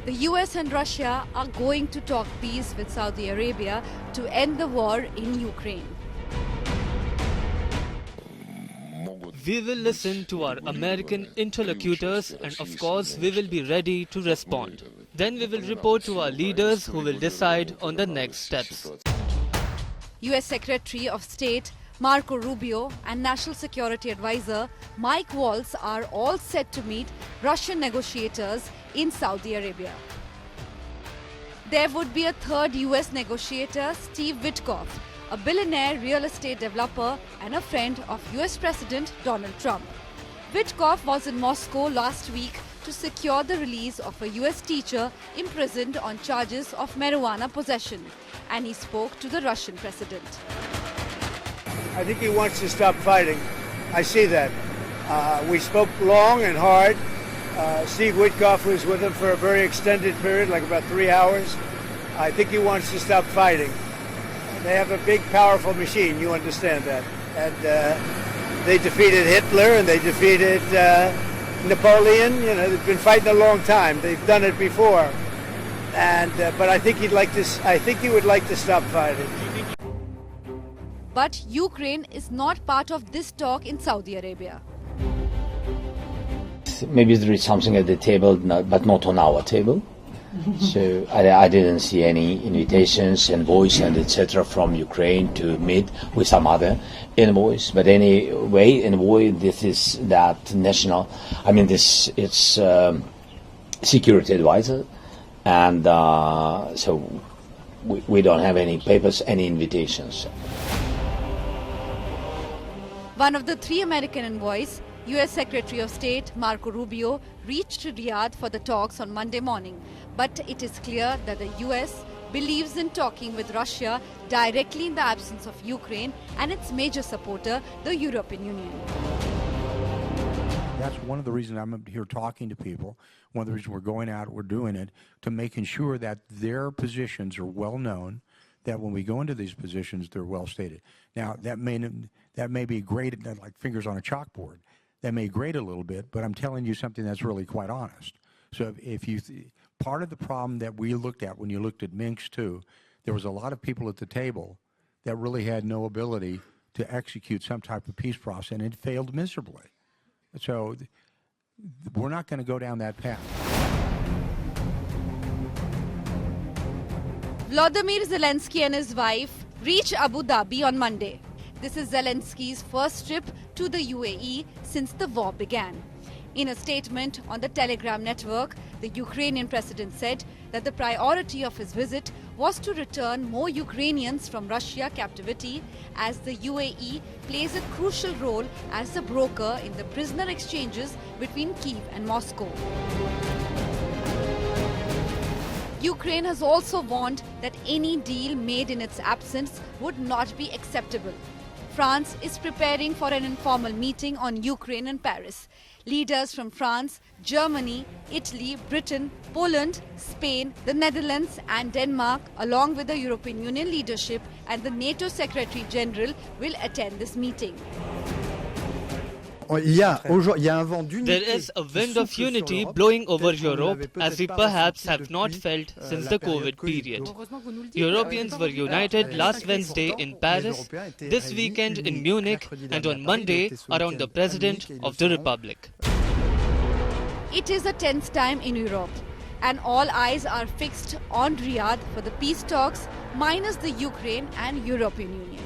The US and Russia are going to talk peace with Saudi Arabia to end the war in Ukraine. We will listen to our American interlocutors and of course we will be ready to respond. Then we will report to our leaders who will decide on the next steps. US Secretary of State Marco Rubio and National Security Advisor Mike Waltz are all set to meet Russian negotiators in Saudi Arabia. There would be a third US negotiator, Steve Witkoff, a billionaire real estate developer and a friend of US President Donald Trump. Witkoff was in Moscow last week to secure the release of a US teacher imprisoned on charges of marijuana possession, and he spoke to the Russian president. I think he wants to stop fighting. I see that. We spoke long and hard. Steve Witkoff was with him for a very extended period, like about 3 hours. I think he wants to stop fighting. They have a big, powerful machine, you understand that. And they defeated Hitler and they defeated Napoleon. You know, they've been fighting a long time. They've done it before. And but I think he would like to stop fighting. But Ukraine is not part of this talk in Saudi Arabia. Maybe there is something at the table, but not on our table. So I didn't see any invitations, envoys, and etc. from Ukraine to meet with some other envoys. But anyway, envoy, this is that national. I mean, it's Security Advisor, and so we don't have any papers, any invitations. One of the three American envoys, US Secretary of State Marco Rubio, reached Riyadh for the talks on Monday morning. But it is clear that the US believes in talking with Russia directly in the absence of Ukraine and its major supporter, the European Union. That's one of the reasons I'm here talking to people. One of the reasons we're going out, we're doing it, to making sure that their positions are well known, that when we go into these positions, they're well stated. Now, that may be great, like fingers on a chalkboard. That may grate a little bit, but I'm telling you something that's really quite honest. So if you, part of the problem that we looked at when you looked at Minsk too, there was a lot of people at the table that really had no ability to execute some type of peace process, and it failed miserably. So we're not going to go down that path. Volodymyr Zelensky and his wife reached Abu Dhabi on Monday. This is Zelensky's first trip to the UAE since the war began. In a statement on the Telegram network, the Ukrainian president said that the priority of his visit was to return more Ukrainians from Russia captivity, as the UAE plays a crucial role as a broker in the prisoner exchanges between Kyiv and Moscow. Ukraine has also warned that any deal made in its absence would not be acceptable. France is preparing for an informal meeting on Ukraine in Paris. Leaders from France, Germany, Italy, Britain, Poland, Spain, the Netherlands and Denmark, along with the European Union leadership and the NATO Secretary General, will attend this meeting. There is a wind of unity blowing over Europe as we perhaps have not felt since the COVID period. Europeans were united last Wednesday in Paris, this weekend in Munich, and on Monday around the President of the Republic. It is a tense time in Europe, and all eyes are fixed on Riyadh for the peace talks, minus the Ukraine and European Union.